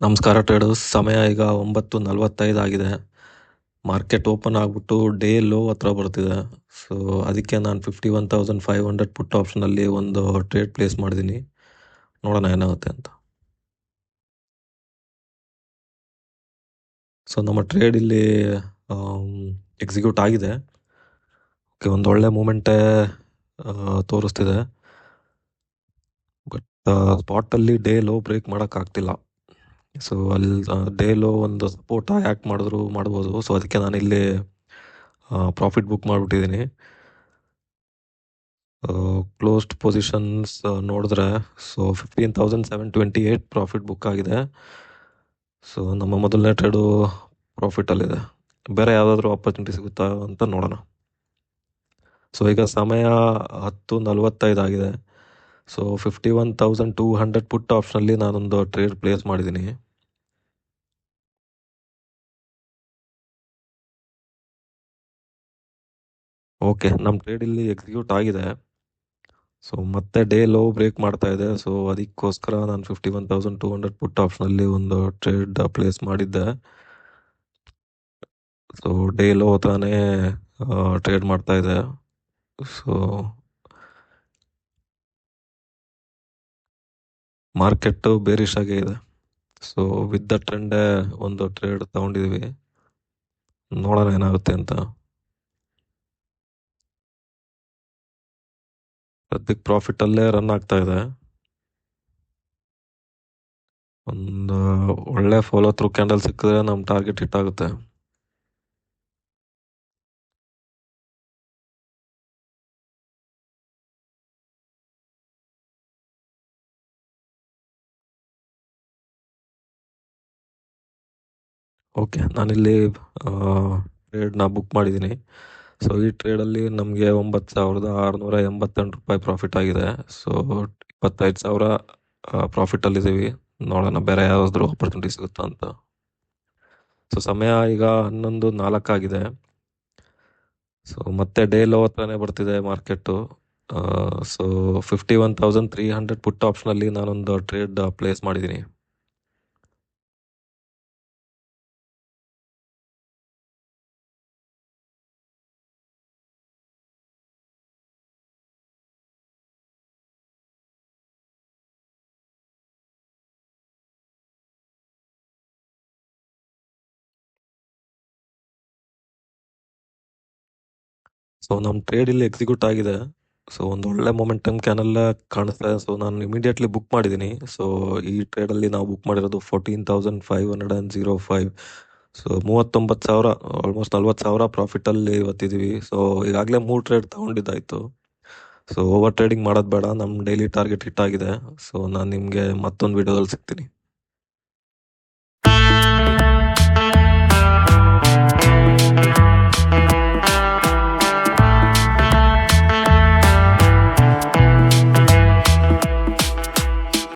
ನಮಸ್ಕಾರ ಟ್ರೇಡರ್ಸ್. ಸಮಯ ಈಗ 9:45 ಆಗಿದೆ. ಮಾರ್ಕೆಟ್ ಓಪನ್ ಆಗಿಬಿಟ್ಟು ಡೇ ಲೋ ಹತ್ರ ಬರ್ತಿದೆ. ಸೊ ಅದಕ್ಕೆ ನಾನು 51,500 ಪುಟ್ ಆಪ್ಷನಲ್ಲಿ ಒಂದು ಟ್ರೇಡ್ ಪ್ಲೇಸ್ ಮಾಡಿದ್ದೀನಿ. ನೋಡೋಣ ಏನಾಗುತ್ತೆ ಅಂತ. ಸೊ ನಮ್ಮ ಟ್ರೇಡ್ ಇಲ್ಲಿ ಎಕ್ಸಿಕ್ಯೂಟ್ ಆಗಿದೆ. ಓಕೆ, ಒಂದು ಒಳ್ಳೆ ಮೂಮೆಂಟೇ ತೋರಿಸ್ತಿದೆ. ಬಟ್ ಸ್ಪಾಟಲ್ಲಿ ಡೇ ಲೋ ಬ್ರೇಕ್ ಮಾಡೋಕ್ಕಾಗ್ತಿಲ್ಲ. ಸೊ ಅಲ್ಲಿ ಡೇ ಲೋ ಒಂದು ಸಪೋರ್ಟ್ ಆ್ಯಕ್ಟ್ ಮಾಡ್ಬೋದು. ಸೊ ಅದಕ್ಕೆ ನಾನು ಇಲ್ಲಿ ಪ್ರಾಫಿಟ್ ಬುಕ್ ಮಾಡಿಬಿಟ್ಟಿದ್ದೀನಿ. ಕ್ಲೋಸ್ಡ್ ಪೊಸಿಷನ್ಸ್ ನೋಡಿದ್ರೆ ಸೊ 15,728 ಪ್ರಾಫಿಟ್ ಬುಕ್ ಆಗಿದೆ. ಸೊ ನಮ್ಮ ಮೊದಲನೇ ಟ್ರೇಡು ಪ್ರಾಫಿಟಲ್ಲಿದೆ. ಬೇರೆ ಯಾವುದಾದ್ರೂ ಆಪರ್ಚುನಿಟಿ ಸಿಗುತ್ತಾ ಅಂತ ನೋಡೋಣ. ಸೊ ಈಗ ಸಮಯ 10:45 ಆಗಿದೆ. ಸೊ 51,200 ಪುಟ್ ಆಪ್ಷನಲ್ಲಿ ನಾನೊಂದು ಟ್ರೇಡ್ ಪ್ಲೇಸ್ ಮಾಡಿದ್ದೀನಿ. ಓಕೆ, ನಮ್ಮ ಟ್ರೇಡ್ ಇಲ್ಲಿ ಎಕ್ಸಿಕ್ಯೂಟ್ ಆಗಿದೆ. ಸೊ ಮತ್ತೆ ಡೇ ಲೋ ಬ್ರೇಕ್ ಮಾಡ್ತಾ ಇದೆ. ಸೊ ಅದಕ್ಕೋಸ್ಕರ ನಾನು 51,200 ಪುಟ್ ಆಪ್ಷನಲ್ಲಿ ಒಂದು ಟ್ರೇಡ್ ಪ್ಲೇಸ್ ಮಾಡಿದ್ದೆ. ಸೊ ಡೇ ಲೋ ಹತ್ರನೇ ಟ್ರೇಡ್ ಮಾಡ್ತಾ ಇದೆ. ಸೊ ಮಾರ್ಕೆಟ್ ಬೇರಿಶ್ ಆಗೇ ಇದೆ. ಸೊ ವಿತ್ ದ ಟ್ರೆಂಡೇ ಒಂದು ಟ್ರೇಡ್ ತಗೊಂಡಿದ್ವಿ. ನೋಡೋಣ ಏನಾಗುತ್ತೆ ಅಂತ. ಸದ್ಯಕ್ಕೆ ಪ್ರಾಫಿಟಲ್ಲೇ ರನ್ ಆಗ್ತಾ ಇದೆ. ಒಂದು ಒಳ್ಳೆ ಫಾಲೋ ಥ್ರೂ ಕ್ಯಾಂಡಲ್ ಸಿಕ್ಕಿದ್ರೆ ನಮ್ಮ ಟಾರ್ಗೆಟ್ ಹಿಟ್ ಆಗುತ್ತೆ. ಓಕೆ, ನಾನಿಲ್ಲಿ ಟ್ರೇಡ್ನ ಬುಕ್ ಮಾಡಿದ್ದೀನಿ. ಸೊ ಈ ಟ್ರೇಡಲ್ಲಿ ನಮಗೆ 9,688 ರೂಪಾಯಿ ಪ್ರಾಫಿಟ್ ಆಗಿದೆ. ಸೊ 25,000 ಪ್ರಾಫಿಟಲ್ಲಿದ್ದೀವಿ. ನೋಡೋಣ ಬೇರೆ ಯಾವುದಾದ್ರೂ ಆಪರ್ಚುನಿಟಿ ಸಿಗುತ್ತಾ ಅಂತ. ಸೊ ಸಮಯ ಈಗ 11:04 ಆಗಿದೆ. ಸೊ ಮತ್ತೆ ಡೇ ಲೋ ಹತ್ರನೇ ಬರ್ತಿದೆ ಮಾರ್ಕೆಟು. ಸೊ 51,300 ಪುಟ್ ಆಪ್ಷನಲ್ಲಿ ನಾನೊಂದು ಟ್ರೇಡ್ ಪ್ಲೇಸ್ ಮಾಡಿದ್ದೀನಿ. ಸೊ ನಮ್ಮ ಟ್ರೇಡ್ ಇಲ್ಲಿ ಎಕ್ಸಿಕ್ಯೂಟ್ ಆಗಿದೆ. ಸೊ ಒಂದು ಒಳ್ಳೆ ಮೊಮೆಂಟಮ್ ಕ್ಯಾನಲ್ ಕಾಣಿಸ್ತಾ ಇದೆ. ಸೊ ನಾನು ಇಮಿಡಿಯೇಟ್ಲಿ ಬುಕ್ ಮಾಡಿದ್ದೀನಿ. ಸೊ ಈ ಟ್ರೇಡಲ್ಲಿ ನಾವು ಬುಕ್ ಮಾಡಿರೋದು 14,505. So 39,000, almost 40,000 ಪ್ರಾಫಿಟಲ್ಲಿ ಇವತ್ತಿದ್ದೀವಿ. ಸೊ ಈಗಾಗಲೇ 3 ಟ್ರೇಡ್ ತಗೊಂಡಿದ್ದಾಯಿತು. ಸೊ ಓವರ್ ಟ್ರೇಡಿಂಗ್ ಮಾಡೋದು ಬೇಡ. ನಮ್ಮ ಡೈಲಿ ಟಾರ್ಗೆಟ್ ಹಿಟ್ ಆಗಿದೆ. ಸೊ ನಾನು ನಿಮಗೆ ಮತ್ತೊಂದು ವಿಡಿಯೋದಲ್ಲಿ ಸಿಗ್ತೀನಿ.